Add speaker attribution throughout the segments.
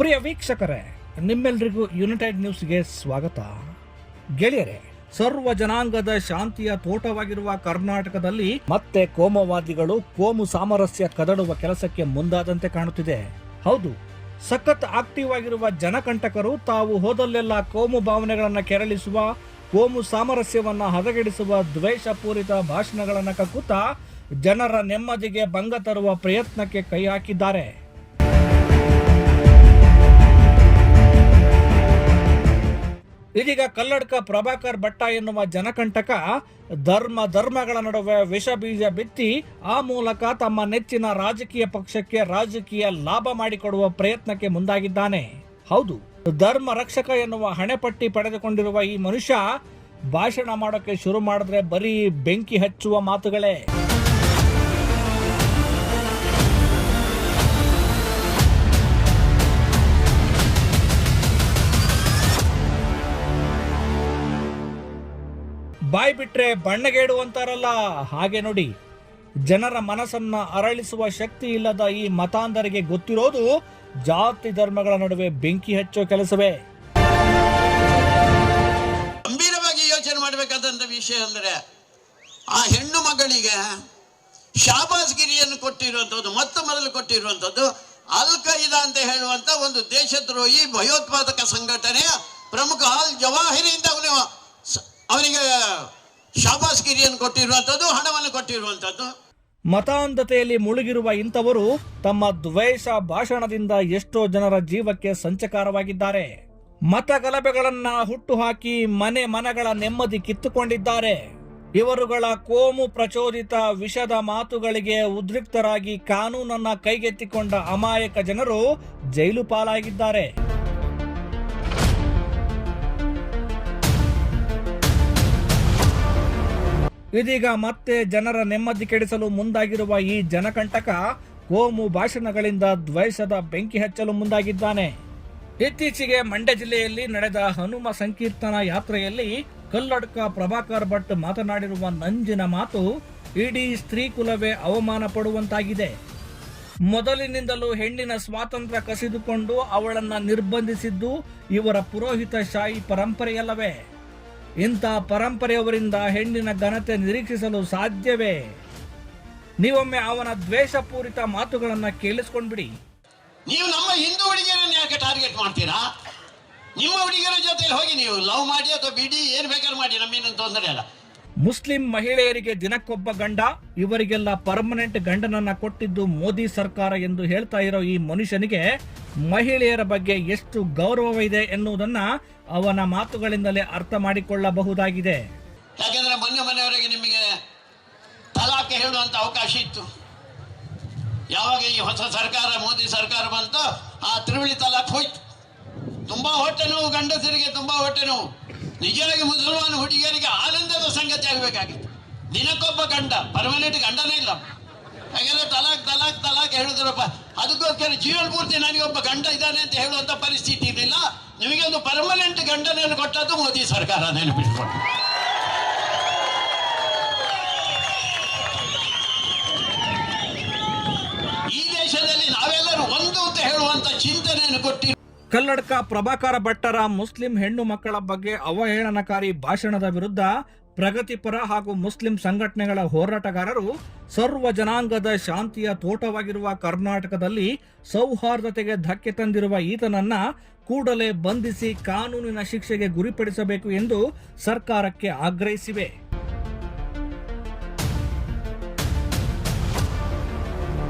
Speaker 1: ಪ್ರಿಯ ವೀಕ್ಷಕರೇ, ನಿಮ್ಮೆಲ್ಲರಿಗೂ ಯುನೈಟೆಡ್ ನ್ಯೂಸ್ಗೆ ಸ್ವಾಗತ. ಗೆಳೆಯರೇ, ಸರ್ವ ಜನಾಂಗದ ಶಾಂತಿಯ ತೋಟವಾಗಿರುವ ಕರ್ನಾಟಕದಲ್ಲಿ ಮತ್ತೆ ಕೋಮುವಾದಿಗಳು ಕೋಮು ಸಾಮರಸ್ಯ ಕದಡುವ ಕೆಲಸಕ್ಕೆ ಮುಂದಾದಂತೆ ಕಾಣುತ್ತಿದೆ. ಹೌದು, ಸಖತ್ ಆಕ್ಟಿವ್ ಆಗಿರುವ ಜನಕಂಟಕರು ತಾವು ಹೋದಲ್ಲೆಲ್ಲ ಕೋಮು ಭಾವನೆಗಳನ್ನು ಕೆರಳಿಸುವ, ಕೋಮು ಸಾಮರಸ್ಯವನ್ನ ಹದಗೆಡಿಸುವ ದ್ವೇಷಪೂರಿತ ಭಾಷಣಗಳನ್ನು ಕಕ್ಕುತ್ತಾ ಜನರ ನೆಮ್ಮದಿಗೆ ಭಂಗ ತರುವ ಪ್ರಯತ್ನಕ್ಕೆ ಕೈ ಹಾಕಿದ್ದಾರೆ. ಇದೀಗ ಕಲ್ಲಡ್ಕ ಪ್ರಭಾಕರ್ ಭಟ್ಟ ಎನ್ನುವ ಜನಕಂಟಕ ಧರ್ಮಗಳ ನಡುವೆ ವಿಷ ಬೀಜ ಬಿತ್ತಿ ಆ ಮೂಲಕ ತಮ್ಮ ನೆಚ್ಚಿನ ರಾಜಕೀಯ ಪಕ್ಷಕ್ಕೆ ರಾಜಕೀಯ ಲಾಭ ಮಾಡಿಕೊಡುವ ಪ್ರಯತ್ನಕ್ಕೆ ಮುಂದಾಗಿದ್ದಾನೆ. ಹೌದು, ಧರ್ಮ ರಕ್ಷಕ ಎನ್ನುವ ಹಣೆಪಟ್ಟಿ ಪಡೆದುಕೊಂಡಿರುವ ಈ ಮನುಷ್ಯ ಭಾಷಣ ಮಾಡೋಕೆ ಶುರು ಮಾಡಿದ್ರೆ ಬರೀ ಬೆಂಕಿ ಹಚ್ಚುವ ಮಾತುಗಳೇ. ಬಾಯ್ ಬಿಟ್ರೆ ಬಣ್ಣಗೇಡು ಅಂತಾರಲ್ಲ, ಹಾಗೆ ನೋಡಿ, ಜನರ ಮನಸ್ಸನ್ನ ಅರಳಿಸುವ ಶಕ್ತಿ ಇಲ್ಲದ ಈ ಮತಾಂಧರಿಗೆ ಗೊತ್ತಿರೋದು ಜಾತಿ ಧರ್ಮಗಳ ನಡುವೆ ಬೆಂಕಿ ಹಚ್ಚೋ ಕೆಲಸವೇ.
Speaker 2: ಗಂಭೀರವಾಗಿ ಯೋಚನೆ ಮಾಡಬೇಕಾದಂತ ವಿಷಯ ಅಂದ್ರೆ, ಆ ಹೆಣ್ಣು ಮಗಳಿಗೆ ಶಾಬಾಸ್ಗಿರಿಯನ್ನು ಕೊಟ್ಟಿರುವಂತದ್ದು, ಮೊದಲು ಕೊಟ್ಟಿರುವಂತದ್ದು ಅಲ್ ಖೈದಾ ಅಂತ ಹೇಳುವಂತ ಒಂದು ದೇಶದ್ರೋಹಿ ಭಯೋತ್ಪಾದಕ ಸಂಘಟನೆಯ ಪ್ರಮುಖ ಅಲ್ ಜವಾಹಿರಿಯಿಂದ ಅವನಿಗೆ ಶಾಬಾಸ್ಗಿರಿಯನ್ನು ಕೊಟ್ಟಿರುವಂತದ್ದು, ಹಣವನ್ನು ಕೊಟ್ಟಿರುವಂತದ್ದು.
Speaker 1: ಮತಾಂಧತೆಯಲ್ಲಿ ಮುಳುಗಿರುವ ಇಂಥವರು ತಮ್ಮ ದ್ವೇಷ ಭಾಷಣದಿಂದ ಎಷ್ಟೋ ಜನರ ಜೀವಕ್ಕೆ ಸಂಚಕಾರವಾಗಿದ್ದಾರೆ. ಮತ ಗಲಭೆಗಳನ್ನ ಹುಟ್ಟುಹಾಕಿ ಮನೆಗಳ ನೆಮ್ಮದಿ ಕಿತ್ತುಕೊಂಡಿದ್ದಾರೆ. ಇವರುಗಳ ಕೋಮು ಪ್ರಚೋದಿತ ವಿಷದ ಮಾತುಗಳಿಗೆ ಉದ್ರಿಕ್ತರಾಗಿ ಕಾನೂನನ್ನ ಕೈಗೆತ್ತಿಕೊಂಡ ಅಮಾಯಕ ಜನರು ಜೈಲು ಪಾಲಾಗಿದ್ದಾರೆ. ಇದೀಗ ಮತ್ತೆ ಜನರ ನೆಮ್ಮದಿ ಕೆಡಿಸಲು ಮುಂದಾಗಿರುವ ಈ ಜನಕಂಟಕ ಕೋಮು ಭಾಷಣಗಳಿಂದ ದ್ವೇಷದ ಬೆಂಕಿ ಹಚ್ಚಲು ಮುಂದಾಗಿದ್ದಾನೆ. ಇತ್ತೀಚೆಗೆ ಮಂಡ್ಯ ಜಿಲ್ಲೆಯಲ್ಲಿ ನಡೆದ ಹನುಮ ಸಂಕೀರ್ತನಾ ಯಾತ್ರೆಯಲ್ಲಿ ಕಲ್ಲಡ್ಕ ಪ್ರಭಾಕರ್ ಭಟ್ ಮಾತನಾಡಿರುವ ನಂಜಿನ ಮಾತು ಇಡೀ ಸ್ತ್ರೀ ಕುಲವೇ ಅವಮಾನ ಪಡುವಂತಾಗಿದೆ. ಮೊದಲಿನಿಂದಲೂ ಹೆಣ್ಣಿನ ಸ್ವಾತಂತ್ರ್ಯ ಕಸಿದುಕೊಂಡು ಅವಳನ್ನ ನಿರ್ಬಂಧಿಸಿದ್ದು ಇವರ ಪುರೋಹಿತ ಶಾಹಿ ಪರಂಪರೆಯಲ್ಲವೇ? ಇಂಥ ಪರಂಪರೆಯವರಿಂದ ಹೆಣ್ಣಿನ ಘನತೆ ನಿರೀಕ್ಷಿಸಲು ಸಾಧ್ಯವೇ? ನೀವೊಮ್ಮೆ ಅವನ ದ್ವೇಷಪೂರಿತ ಮಾತುಗಳನ್ನ ಕೇಳಿಸ್ಕೊಂಡ್ಬಿಡಿ.
Speaker 2: ನೀವು ನಮ್ಮ ಹಿಂದೂ ಹುಡುಗಿಯರನ್ನು ಯಾಕೆ ಟಾರ್ಗೆಟ್ ಮಾಡ್ತೀರಾ? ನಿಮ್ಮ ಹುಡುಗಿಯರ ಜೊತೆ ಹೋಗಿ ನೀವು ಲವ್ ಮಾಡಿ ಅಥವಾ ಬಿಡಿ, ಏನ್ ಬೇಕಾದ್ರೂ ಮಾಡಿ, ನಮ್ಮೇನು ತೊಂದರೆ ಅಲ್ಲ.
Speaker 1: ಮುಸ್ಲಿಂ ಮಹಿಳೆಯರಿಗೆ ದಿನಕ್ಕೊಬ್ಬ ಗಂಡ, ಇವರಿಗೆಲ್ಲ ಪರ್ಮನೆಂಟ್ ಗಂಡನನ್ನ ಕೊಟ್ಟಿದ್ದು ಮೋದಿ ಸರ್ಕಾರ ಎಂದು ಹೇಳ್ತಾ ಇರೋ ಈ ಮನುಷ್ಯನಿಗೆ ಮಹಿಳೆಯರ ಬಗ್ಗೆ ಎಷ್ಟು ಗೌರವವಿದೆ ಎನ್ನುವುದನ್ನ ಅವನ ಮಾತುಗಳಿಂದಲೇ ಅರ್ಥ ಮಾಡಿಕೊಳ್ಳಬಹುದಾಗಿದೆ.
Speaker 2: ಯಾಕೆಂದ್ರೆ ಮೊನ್ನೆವರೆಗೆ ನಿಮಗೆ ತಲಾಖ್ ಹೇಳುವಂತ ಅವಕಾಶ ಇತ್ತು. ಯಾವಾಗ ಈ ಹೊಸ ಸರ್ಕಾರ, ಮೋದಿ ಸರ್ಕಾರ ಬಂತು, ಆ ತ್ರಿವಳಿ ತಲಾಖ್ ಹೋಯ್ತು. ತುಂಬಾ ಹೊಟ್ಟೆ ನೋವು, ಗಂಡಸರಿಗೆ ತುಂಬಾ ಹೊಟ್ಟೆ ನೋವು. ನಿಜವಾಗಿ ಮುಸಲ್ಮಾನ್ ಹುಡುಗಿಯರಿಗೆ ಆನಂದದ ಸಂಗತಿ ಆಗಬೇಕಾಗಿತ್ತು. ದಿನಕ್ಕೊಬ್ಬ ಗಂಡ, ಪರ್ಮನೆಂಟ್ ಗಂಡನೇ ಇಲ್ಲ. ಯಾಕಂದ್ರೆ ತಲಾಕ್ ಹೇಳಿದ್ರಪ್ಪ, ಅದಕ್ಕೋಸ್ಕರ ಜೀವನ ಪೂರ್ತಿ ನನಗೊಬ್ಬ ಗಂಡ ಇದ್ದಾನೆ ಅಂತ ಹೇಳುವಂತ ಪರಿಸ್ಥಿತಿ ಇರಲಿಲ್ಲ. ನಿಮಗೆ ಒಂದು ಪರ್ಮನೆಂಟ್ ಗಂಡನನ್ನು ಕೊಟ್ಟದ್ದು ಮೋದಿ ಸರ್ಕಾರ, ನೆನಪಿಟ್ಕೊಂಡು. ಈ ದೇಶದಲ್ಲಿ ನಾವೆಲ್ಲರೂ ಒಂದು ಅಂತ ಹೇಳುವಂತ ಚಿಂತನೆಯನ್ನು ಕೊಟ್ಟಿ
Speaker 1: ಕಲ್ಲಡ್ಕ ಪ್ರಭಾಕರ ಭಟ್ಟರ ಮುಸ್ಲಿಂ ಹೆಣ್ಣು ಮಕ್ಕಳ ಬಗ್ಗೆ ಅವಹೇಳನಕಾರಿ ಭಾಷಣದ ವಿರುದ್ಧ ಪ್ರಗತಿಪರ ಹಾಗೂ ಮುಸ್ಲಿಂ ಸಂಘಟನೆಗಳ ಹೋರಾಟಗಾರರು ಸರ್ವ ಜನಾಂಗದ ಶಾಂತಿಯ ತೋಟವಾಗಿರುವ ಕರ್ನಾಟಕದಲ್ಲಿ ಸೌಹಾರ್ದತೆಗೆ ಧಕ್ಕೆ ತಂದಿರುವ ಈತನನ್ನ ಕೂಡಲೇ ಬಂಧಿಸಿ ಕಾನೂನಿನ ಶಿಕ್ಷೆಗೆ ಗುರಿಪಡಿಸಬೇಕು ಎಂದು ಸರ್ಕಾರಕ್ಕೆ ಆಗ್ರಹಿಸಿವೆ.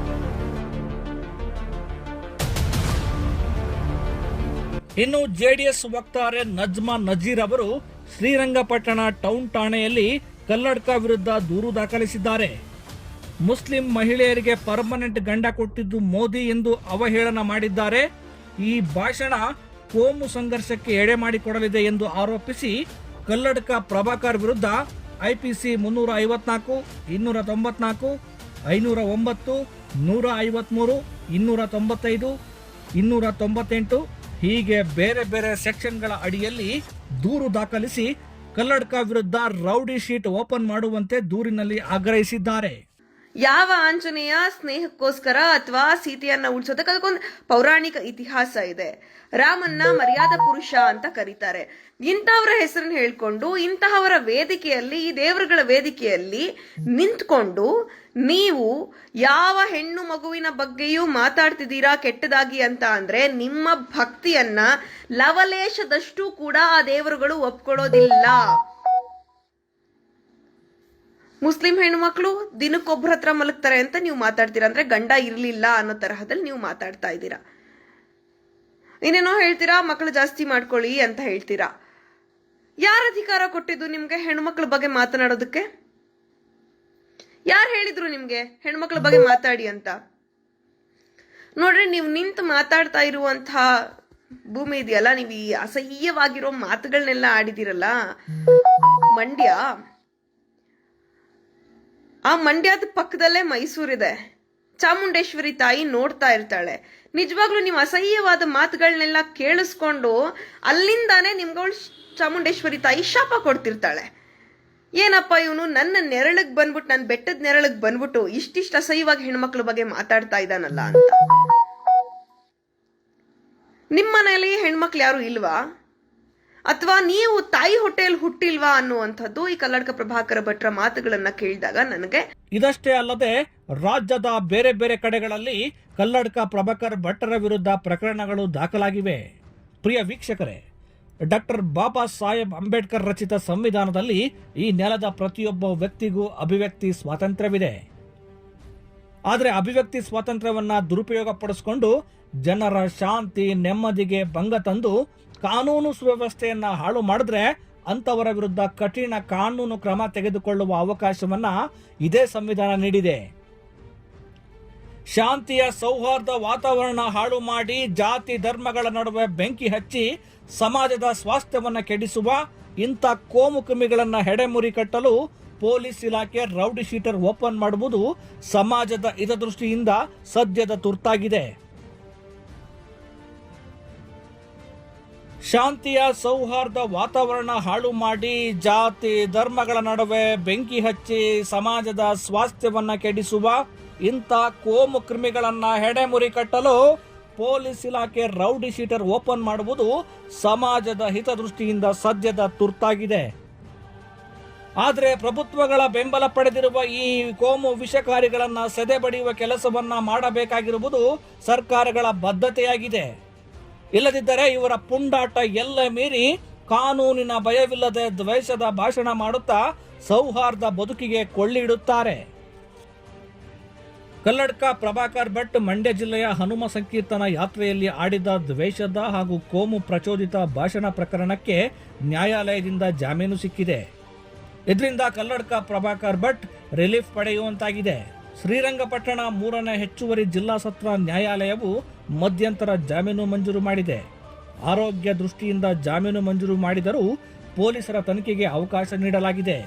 Speaker 1: ಇನ್ನು ಜೆಡಿಎಸ್ ವಕ್ತಾರೆ ನಜ್ಮಾ ನಜೀರ್ ಅವರು ಶ್ರೀರಂಗಪಟ್ಟಣ ಟೌನ್ ಠಾಣೆಯಲ್ಲಿ ಕಲ್ಲಡ್ಕ ವಿರುದ್ಧ ದೂರು ದಾಖಲಿಸಿದ್ದಾರೆ. ಮುಸ್ಲಿಂ ಮಹಿಳೆಯರಿಗೆ ಪರ್ಮನೆಂಟ್ ಗಂಡ ಕೊಟ್ಟಿದ್ದು ಮೋದಿ ಎಂದು ಅವಹೇಳನ ಮಾಡಿದ್ದಾರೆ. ಈ ಭಾಷಣ ಕೋಮು ಸಂಘರ್ಷಕ್ಕೆ ಎಡೆ ಮಾಡಿಕೊಡಲಿದೆ ಎಂದು ಆರೋಪಿಸಿ ಕಲ್ಲಡ್ಕ ಪ್ರಭಾಕರ್ ವಿರುದ್ಧ ಐಪಿಸಿ 354, 294, 509, 153, 295, 298 ಹೀಗೆ ಬೇರೆ ಬೇರೆ ಸೆಕ್ಷನ್ಗಳ ಅಡಿಯಲ್ಲಿ ದೂರು ದಾಖಲಿಸಿ ಕಲ್ಲಡ್ಕ ವಿರುದ್ಧ ರೌಡಿ ಶೀಟ್ ಓಪನ್ ಮಾಡುವಂತೆ ದೂರಿನಲ್ಲಿ ಆಗ್ರಹಿಸಿದ್ದಾರೆ.
Speaker 3: ಯಾವ ಆಂಜನೇಯ ಸ್ನೇಹಕ್ಕೋಸ್ಕರ ಅಥವಾ ಸೀತೆಯನ್ನ ಉಳಿಸೋದಕ್ಕೆ ಅದಕ್ಕೊಂದು ಪೌರಾಣಿಕ ಇತಿಹಾಸ ಇದೆ. ರಾಮನ್ನ ಮರ್ಯಾದ ಪುರುಷ ಅಂತ ಕರೀತಾರೆ. ಇಂತಹವರ ಹೆಸರನ್ನು ಹೇಳ್ಕೊಂಡು ಇಂತಹವರ ವೇದಿಕೆಯಲ್ಲಿ, ಈ ದೇವರುಗಳ ವೇದಿಕೆಯಲ್ಲಿ ನಿಂತ್ಕೊಂಡು ನೀವು ಯಾವ ಹೆಣ್ಣು ಮಗುವಿನ ಬಗ್ಗೆಯೂ ಮಾತಾಡ್ತಿದ್ದೀರಾ ಕೆಟ್ಟದಾಗಿ ಅಂತ ಅಂದ್ರೆ ನಿಮ್ಮ ಭಕ್ತಿಯನ್ನ ಲವಲೇಶದಷ್ಟು ಕೂಡ ಆ ದೇವರುಗಳು ಒಪ್ಕೊಳ್ಳೋದಿಲ್ಲ. ಮುಸ್ಲಿಂ ಹೆಣ್ಮಕ್ಳು ದಿನಕ್ಕೊಬ್ಬರ ಹತ್ರ ಮಲಗ್ತಾರೆ ಅಂತ ನೀವು ಮಾತಾಡ್ತೀರಾ, ಅಂದ್ರೆ ಗಂಡ ಇರ್ಲಿಲ್ಲ ಅನ್ನೋ ತರಹದಲ್ಲಿ ನೀವು ಮಾತಾಡ್ತಾ ಇದ್ದೀರಾ. ಇನ್ನೇನೋ ಹೇಳ್ತೀರಾ, ಮಕ್ಕಳು ಜಾಸ್ತಿ ಮಾಡ್ಕೊಳ್ಳಿ ಅಂತ ಹೇಳ್ತೀರಾ. ಯಾರ ಅಧಿಕಾರ ಕೊಟ್ಟಿದ್ದು ನಿಮ್ಗೆ ಹೆಣ್ಮಕ್ಳ ಬಗ್ಗೆ ಮಾತನಾಡೋದಕ್ಕೆ? ಯಾರು ಹೇಳಿದ್ರು ನಿಮ್ಗೆ ಹೆಣ್ಮಕ್ಳ ಬಗ್ಗೆ ಮಾತಾಡಿ ಅಂತ? ನೋಡ್ರಿ, ನೀವು ನಿಂತು ಮಾತಾಡ್ತಾ ಇರುವಂತಹ ಭೂಮಿ ಇದೆಯಲ್ಲ, ನೀವು ಈ ಅಸಹ್ಯವಾಗಿರೋ ಮಾತುಗಳನ್ನೆಲ್ಲ ಆಡಿದಿರಲ್ಲ, ಮಂಡ್ಯ, ಆ ಮಂಡ್ಯದ ಪಕ್ಕದಲ್ಲೇ ಮೈಸೂರಿದೆ. ಚಾಮುಂಡೇಶ್ವರಿ ತಾಯಿ ನೋಡ್ತಾ ಇರ್ತಾಳೆ. ನಿಜವಾಗ್ಲೂ ನೀವು ಅಸಹ್ಯವಾದ ಮಾತುಗಳನ್ನೆಲ್ಲ ಕೇಳಿಸ್ಕೊಂಡು ಅಲ್ಲಿಂದಾನೇ ನಿಮ್ಗಳು ಚಾಮುಂಡೇಶ್ವರಿ ತಾಯಿ ಶಾಪ ಕೊಡ್ತಿರ್ತಾಳೆ. ಏನಪ್ಪ ಇವನು ನನ್ನ ನೆರಳಿಗೆ ಬಂದ್ಬಿಟ್ಟು, ನನ್ನ ಬೆಟ್ಟದ ನೆರಳಿಗೆ ಬಂದ್ಬಿಟ್ಟು ಇಷ್ಟಿಷ್ಟು ಅಸಹ್ಯವಾಗಿ ಹೆಣ್ಮಕ್ಳ ಬಗ್ಗೆ ಮಾತಾಡ್ತಾ ಇದ್ದಾನಲ್ಲ ಅಂತ. ನಿಮ್ಮ ಮನೆಯಲ್ಲಿ ಹೆಣ್ಮಕ್ಳು ಯಾರು ಇಲ್ವಾ? ಅಥವಾ ನೀವು ತಾಯಿ ಹೊಟ್ಟೆಯಲ್ಲಿ ಹುಟ್ಟಿಲ್ವಾ ಅನ್ನುವಂಥದ್ದು ಈ ಕಲ್ಲಡ್ಕ ಪ್ರಭಾಕರ ಭಟ್ರ ಮಾತುಗಳನ್ನ ಕೇಳಿದಾಗ ನನಗೆ.
Speaker 1: ಇದಷ್ಟೇ ಅಲ್ಲದೆ ರಾಜ್ಯದ ಬೇರೆ ಬೇರೆ ಕಡೆಗಳಲ್ಲಿ ಕಲ್ಲಡ್ಕ ಪ್ರಭಾಕರ್ ಭಟ್ಟರ ವಿರುದ್ಧ ಪ್ರಕರಣಗಳು ದಾಖಲಾಗಿವೆ. ಪ್ರಿಯ ವೀಕ್ಷಕರೇ, ಡಾಕ್ಟರ್ ಬಾಬಾ ಸಾಹೇಬ್ ಅಂಬೇಡ್ಕರ್ ರಚಿತ ಸಂವಿಧಾನದಲ್ಲಿ ಈ ನೆಲದ ಪ್ರತಿಯೊಬ್ಬ ವ್ಯಕ್ತಿಗೂ ಅಭಿವ್ಯಕ್ತಿ ಸ್ವಾತಂತ್ರ್ಯವಿದೆ. ಆದರೆ ಅಭಿವ್ಯಕ್ತಿ ಸ್ವಾತಂತ್ರ್ಯವನ್ನ ದುರುಪಯೋಗ ಪಡಿಸಿಕೊಂಡು ಜನರ ಶಾಂತಿ ನೆಮ್ಮದಿಗೆ ಭಂಗ ತಂದು ಕಾನೂನು ಸುವ್ಯವಸ್ಥೆಯನ್ನ ಹಾಳು ಮಾಡಿದ್ರೆ ಅಂತವರ ವಿರುದ್ಧ ಕಠಿಣ ಕಾನೂನು ಕ್ರಮ ತೆಗೆದುಕೊಳ್ಳುವ ಅವಕಾಶವನ್ನ ಇದೇ ಸಂವಿಧಾನ ನೀಡಿದೆ. ಶಾಂತಿಯ ಸೌಹಾರ್ದ ವಾತಾವರಣ ಹಾಳು ಮಾಡಿ ಜಾತಿ ಧರ್ಮಗಳ ನಡುವೆ ಬೆಂಕಿ ಹಚ್ಚಿ ಸಮಾಜದ ಸ್ವಾಸ್ಥ್ಯವನ್ನ ಕೆಡಿಸುವ ಇಂಥ ಕೋಮು ಕ್ರಿಮಿಗಳನ್ನ ಹೆಡೆಮುರಿ ಕಟ್ಟಲು ಪೊಲೀಸ್ ಇಲಾಖೆ ರೌಡಿ ಶೀಟರ್ ಓಪನ್ ಮಾಡುವುದು ಸಮಾಜದ ಹಿತದೃಷ್ಟಿಯಿಂದ ಸದ್ಯದ ತುರ್ತಾಗಿದೆ. ಶಾಂತಿಯ ಸೌಹಾರ್ದ ವಾತಾವರಣ ಹಾಳು ಮಾಡಿ ಜಾತಿ ಧರ್ಮಗಳ ನಡುವೆ ಬೆಂಕಿ ಹಚ್ಚಿ ಸಮಾಜದ ಸ್ವಾಸ್ಥ್ಯವನ್ನ ಕೆಡಿಸುವ ಇಂಥ ಕೋಮು ಕ್ರಿಮಿಗಳನ್ನ ಹೆಡೆಮುರಿ ಕಟ್ಟಲು ಪೊಲೀಸ್ ಇಲಾಖೆ ರೌಡಿ ಶೀಟರ್ ಓಪನ್ ಮಾಡುವುದು ಸಮಾಜದ ಹಿತದೃಷ್ಟಿಯಿಂದ ಸದ್ಯದ ತುರ್ತಾಗಿದೆ. ಆದರೆ ಪ್ರಭುತ್ವಗಳ ಬೆಂಬಲ ಪಡೆದಿರುವ ಈ ಕೋಮು ವಿಷಕಾರಿಗಳನ್ನ ಸೆದೆಬಡಿಯುವ ಕೆಲಸವನ್ನ ಮಾಡಬೇಕಾಗಿರುವುದು ಸರ್ಕಾರಗಳ ಬದ್ಧತೆಯಾಗಿದೆ. ಇಲ್ಲದಿದ್ದರೆ ಇವರ ಪುಂಡಾಟ ಎಲ್ಲ ಮೀರಿ ಕಾನೂನಿನ ಭಯವಿಲ್ಲದೆ ದ್ವೇಷದ ಭಾಷಣ ಮಾಡುತ್ತಾ ಸೌಹಾರ್ದ ಬದುಕಿಗೆ ಕೊಳ್ಳಿಡುತ್ತಾರೆ. ಕಲ್ಲಡ್ಕ ಪ್ರಭಾಕರ್ ಭಟ್ ಮಂಡ್ಯ ಜಿಲ್ಲೆಯ ಹನುಮ ಸಂಕೀರ್ತನ ಯಾತ್ರೆಯಲ್ಲಿ ಆಡಿದ ದ್ವೇಷದ ಹಾಗೂ ಕೋಮು ಪ್ರಚೋದಿತ ಭಾಷಣ ಪ್ರಕರಣಕ್ಕೆ ನ್ಯಾಯಾಲಯದಿಂದ ಜಾಮೀನು ಸಿಕ್ಕಿದೆ. ಇದರಿಂದ ಕಲ್ಲಡ್ಕ ಪ್ರಭಾಕರ್ ಭಟ್ ರಿಲೀಫ್ ಪಡೆಯುವಂತಾಗಿದೆ. ಶ್ರೀರಂಗಪಟ್ಟಣ 3ನೇ ಹೆಚ್ಚುವರಿ ಜಿಲ್ಲಾ ಸತ್ರ ನ್ಯಾಯಾಲಯವು ಮಧ್ಯಂತರ ಜಾಮೀನು ಮಂಜೂರು ಮಾಡಿದೆ. ಆರೋಗ್ಯ ದೃಷ್ಟಿಯಿಂದ ಜಾಮೀನು ಮಂಜೂರು ಮಾಡಿದರೂ ಪೊಲೀಸರ ತನಿಖೆಗೆ ಅವಕಾಶ ನೀಡಲಾಗಿದೆ.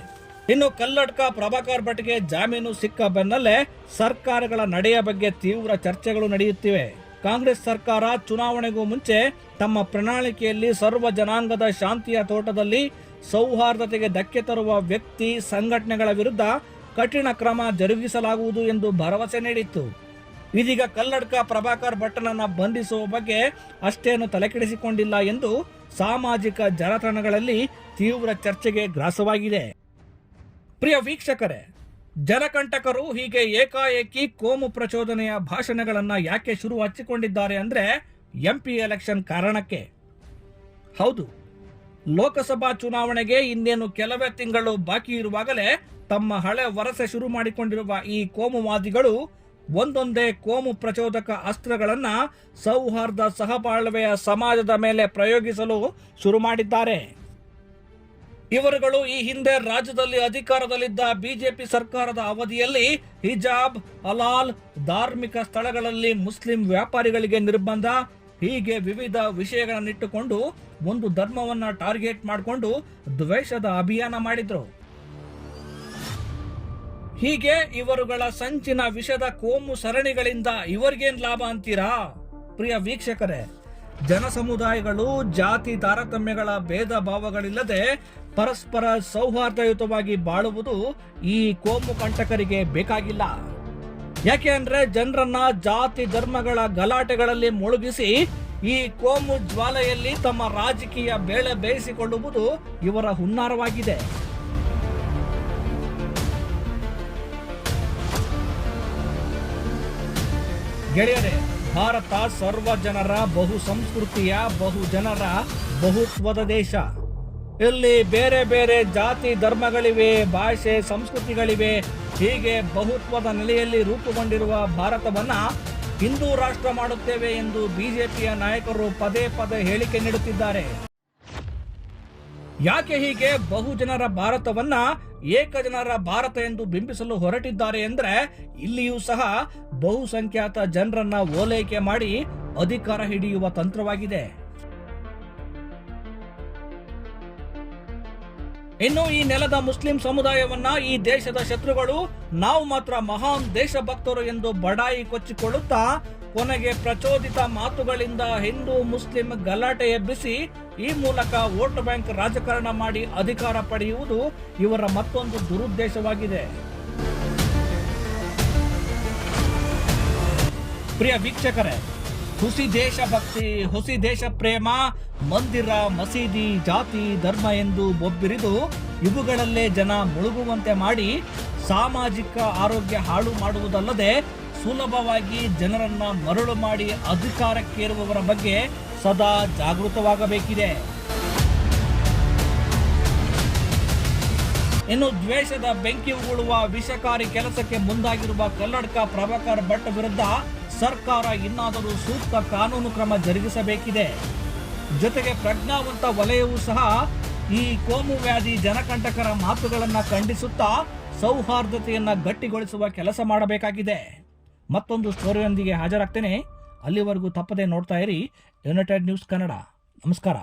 Speaker 1: ಇನ್ನು ಕಲ್ಲಡ್ಕ ಪ್ರಭಾಕರ್ ಭಟ್ಗೆ ಜಾಮೀನು ಸಿಕ್ಕ ಬೆನ್ನಲ್ಲೇ ಸರ್ಕಾರಗಳ ನಡೆಯ ಬಗ್ಗೆ ತೀವ್ರ ಚರ್ಚೆಗಳು ನಡೆಯುತ್ತಿವೆ. ಕಾಂಗ್ರೆಸ್ ಸರ್ಕಾರ ಚುನಾವಣೆಗೂ ಮುಂಚೆ ತಮ್ಮ ಪ್ರಣಾಳಿಕೆಯಲ್ಲಿ ಸರ್ವ ಜನಾಂಗದ ಶಾಂತಿಯ ತೋಟದಲ್ಲಿ ಸೌಹಾರ್ದತೆಗೆ ಧಕ್ಕೆ ತರುವ ವ್ಯಕ್ತಿ ಸಂಘಟನೆಗಳ ವಿರುದ್ಧ ಕಠಿಣ ಕ್ರಮ ಜರುಗಿಸಲಾಗುವುದು ಎಂದು ಭರವಸೆ ನೀಡಿತ್ತು. ಇದೀಗ ಕಲ್ಲಡ್ಕ ಪ್ರಭಾಕರ್ ಭಟ್ಟನನ್ನ ಬಂಧಿಸುವ ಬಗ್ಗೆ ಅಷ್ಟೇನು ತಲೆಕೆಡಿಸಿಕೊಂಡಿಲ್ಲ ಎಂದು ಸಾಮಾಜಿಕ ಜಾಲತಾಣಗಳಲ್ಲಿ ತೀವ್ರ ಚರ್ಚೆಗೆ ಗ್ರಾಸವಾಗಿದೆ. ಪ್ರಿಯ ವೀಕ್ಷಕರೇ, ಜನಕಂಟಕರು ಹೀಗೆ ಏಕಾಏಕಿ ಕೋಮು ಪ್ರಚೋದನೆಯ ಭಾಷಣಗಳನ್ನ ಯಾಕೆ ಶುರು ಹಚ್ಚಿಕೊಂಡಿದ್ದಾರೆ ಅಂದ್ರೆ MP ಎಲೆಕ್ಷನ್ ಕಾರಣಕ್ಕೆ. ಹೌದು, ಲೋಕಸಭಾ ಚುನಾವಣೆಗೆ ಇನ್ನೇನು ಕೆಲವೇ ತಿಂಗಳು ಬಾಕಿ ಇರುವಾಗಲೇ ತಮ್ಮ ಹಳೆ ವರಸೆ ಶುರು ಮಾಡಿಕೊಂಡಿರುವ ಈ ಕೋಮುವಾದಿಗಳು ಒಂದೊಂದೇ ಕೋಮು ಪ್ರಚೋದಕ ಅಸ್ತ್ರಗಳನ್ನ ಸೌಹಾರ್ದ ಸಹಬಾಳ್ವೆಯ ಸಮಾಜದ ಮೇಲೆ ಪ್ರಯೋಗಿಸಲು ಶುರು ಮಾಡಿದ್ದಾರೆ. ಇವರುಗಳು ಈ ಹಿಂದೆ ರಾಜ್ಯದಲ್ಲಿ ಅಧಿಕಾರದಲ್ಲಿದ್ದ ಬಿಜೆಪಿ ಸರ್ಕಾರದ ಅವಧಿಯಲ್ಲಿ ಹಿಜಾಬ್, ಹಲಾಲ್, ಧಾರ್ಮಿಕ ಸ್ಥಳಗಳಲ್ಲಿ ಮುಸ್ಲಿಂ ವ್ಯಾಪಾರಿಗಳಿಗೆ ನಿರ್ಬಂಧ, ಹೀಗೆ ವಿವಿಧ ವಿಷಯಗಳನ್ನಿಟ್ಟುಕೊಂಡು ಒಂದು ಧರ್ಮವನ್ನ ಟಾರ್ಗೆಟ್ ಮಾಡಿಕೊಂಡು ದ್ವೇಷದ ಅಭಿಯಾನ ಮಾಡಿದ್ರು. ಹೀಗೆ ಇವರುಗಳ ಸಂಚಿನ ವಿಷದ ಕೋಮು ಸರಣಿಗಳಿಂದ ಇವರಿಗೇನ್ ಲಾಭ ಅಂತೀರಾ? ಪ್ರಿಯ ವೀಕ್ಷಕರೇ, ಜನಸಮುದಾಯಗಳು ಜಾತಿ ತಾರತಮ್ಯಗಳ ಭೇದ ಭಾವಗಳಿಲ್ಲದೆ ಪರಸ್ಪರ ಸೌಹಾರ್ದಯುತವಾಗಿ ಬಾಳುವುದು ಈ ಕೋಮು ಕಂಟಕರಿಗೆ ಬೇಕಾಗಿಲ್ಲ. ಯಾಕೆ ಅಂದ್ರೆ ಜನರನ್ನ ಜಾತಿ ಧರ್ಮಗಳ ಗಲಾಟೆಗಳಲ್ಲಿ ಮುಳುಗಿಸಿ ಈ ಕೋಮು ಜ್ವಾಲೆಯಲ್ಲಿ ತಮ್ಮ ರಾಜಕೀಯ ಬೇಳೆ ಬೇಯಿಸಿಕೊಳ್ಳುವುದು ಇವರ ಹುನ್ನಾರವಾಗಿದೆ. ಗೆಳೆಯರೇ, ಭಾರತ ಸರ್ವ ಜನರ ಬಹು ಸಂಸ್ಕೃತಿಯ ಬಹು ಜನರ ಬಹುತ್ವದ ದೇಶ. ಇಲ್ಲಿ ಬೇರೆ ಬೇರೆ ಜಾತಿ ಧರ್ಮಗಳಿವೆ, ಭಾಷೆ ಸಂಸ್ಕೃತಿಗಳಿವೆ. ಹೀಗೆ ಬಹುತ್ವದ ನೆಲೆಯಲ್ಲಿ ರೂಪುಗೊಂಡಿರುವ ಭಾರತವನ್ನ ಹಿಂದೂ ರಾಷ್ಟ್ರ ಮಾಡುತ್ತೇವೆ ಎಂದು ಬಿಜೆಪಿಯ ನಾಯಕರು ಪದೇ ಪದೇ ಹೇಳಿಕೆ ನೀಡುತ್ತಿದ್ದಾರೆ. ಯಾಕೆ ಹೀಗೆ ಬಹುಜನರ ಭಾರತವನ್ನ ಏಕಜನರ ಭಾರತ ಎಂದು ಬಿಂಬಿಸಲು ಹೊರಟಿದ್ದಾರೆ ಎಂದ್ರೆ, ಇಲ್ಲಿಯೂ ಸಹ ಬಹುಸಂಖ್ಯಾತ ಜನರನ್ನ ಓಲೈಕೆ ಮಾಡಿ ಅಧಿಕಾರ ಹಿಡಿಯುವ ತಂತ್ರವಾಗಿದೆ. ಇನ್ನು ಈ ನೆಲದ ಮುಸ್ಲಿಂ ಸಮುದಾಯವನ್ನ ಈ ದೇಶದ ಶತ್ರುಗಳು, ನಾವು ಮಾತ್ರ ಮಹಾನ್ ದೇಶಭಕ್ತರು ಎಂದು ಬಡಾಯಿ ಕೊಚ್ಚಿಕೊಳ್ಳುತ್ತಾ ಕೊನೆಗೆ ಪ್ರಚೋದಿತ ಮಾತುಗಳಿಂದ ಹಿಂದೂ ಮುಸ್ಲಿಂ ಗಲಾಟೆ ಎಬ್ಬಿಸಿ ಈ ಮೂಲಕ ವೋಟ್ ಬ್ಯಾಂಕ್ ರಾಜಕಾರಣ ಮಾಡಿ ಅಧಿಕಾರ ಪಡೆಯುವುದು ಇವರ ಮತ್ತೊಂದು ದುರುದ್ದೇಶವಾಗಿದೆ. ಪ್ರಿಯ ವೀಕ್ಷಕರೇ, ಹುಸಿ ದೇಶಭಕ್ತಿ, ಹುಸಿ ದೇಶ ಪ್ರೇಮ, ಮಂದಿರ, ಮಸೀದಿ, ಜಾತಿ, ಧರ್ಮ ಎಂದು ಬೊಬ್ಬಿರಿದು ಇವುಗಳಲ್ಲೇ ಜನ ಮುಳುಗುವಂತೆ ಮಾಡಿ ಸಾಮಾಜಿಕ ಆರೋಗ್ಯ ಹಾಳು ಮಾಡುವುದಲ್ಲದೆ ಸುಲಭವಾಗಿ ಜನರನ್ನ ಮರಳು ಮಾಡಿ ಅಧಿಕಾರಕ್ಕೇರುವವರ ಬಗ್ಗೆ ಸದಾ ಜಾಗೃತವಾಗಬೇಕಿದೆ. ಇನ್ನು ದ್ವೇಷದ ಬೆಂಕಿ ಉಗುಳುವ ವಿಷಕಾರಿ ಕೆಲಸಕ್ಕೆ ಮುಂದಾಗಿರುವ ಕಲ್ಲಡ್ಕ ಪ್ರಭಾಕರ್ ಭಟ್ ವಿರುದ್ಧ ಸರ್ಕಾರ ಇನ್ನಾದರೂ ಸೂಕ್ತ ಕಾನೂನು ಕ್ರಮ ಜರುಗಿಸಬೇಕಿದೆ. ಜೊತೆಗೆ ಪ್ರಜ್ಞಾವಂತ ವಲಯವೂ ಸಹ ಈ ಕೋಮು ವ್ಯಾಧಿ ಜನಕಂಟಕರ ಮಾತುಗಳನ್ನ ಖಂಡಿಸುತ್ತಾ ಸೌಹಾರ್ದತೆಯನ್ನ ಗಟ್ಟಿಗೊಳಿಸುವ ಕೆಲಸ ಮಾಡಬೇಕಾಗಿದೆ. ಮತ್ತೊಂದು ಸ್ಟೋರಿಯೊಂದಿಗೆ ಹಾಜರಾಗ್ತೇನೆ. ಅಲ್ಲಿವರೆಗೂ ತಪ್ಪದೆ ನೋಡ್ತಾ ಇರಿ ಯುನೈಟೆಡ್ ನ್ಯೂಸ್ ಕನ್ನಡ. ನಮಸ್ಕಾರ.